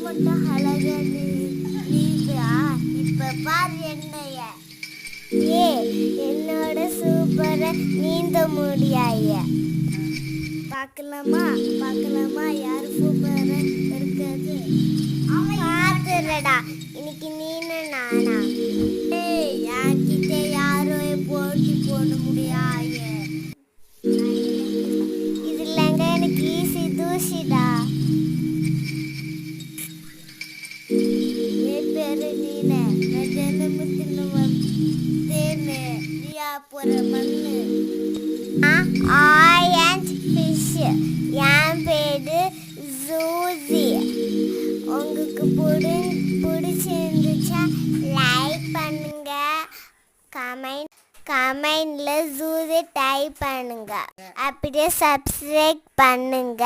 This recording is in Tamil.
மட்டும் அழகா நீந்தா இப்ப பாரு என்னைய. என்னோட சூப்பரா நீந்த முடியாய. பார்க்கலாமா பார்க்கலாமா யாரு சூப்பரா இருக்கிறது. பாத்துறடா இன்னைக்கு நீனு நானா. என்கிட்ட யாரும் போட்டி போட முடியாது. இதுலங்க எனக்கு ஈஸி தூசிடா. என் பேரு நீனே. நான் ஜென்மத்தில் வந்தேனே. நீயா போற மண்ணு. Orange fish. என் பேரு ஜூசி. உங்களுக்கு பிடிச்சிருந்துச்சா லைக் பண்ணுங்க, கமெண்ட்ல ஜூசி டைப் பண்ணுங்க, அப்படியே சப்ஸ்கிரைப் பண்ணுங்க.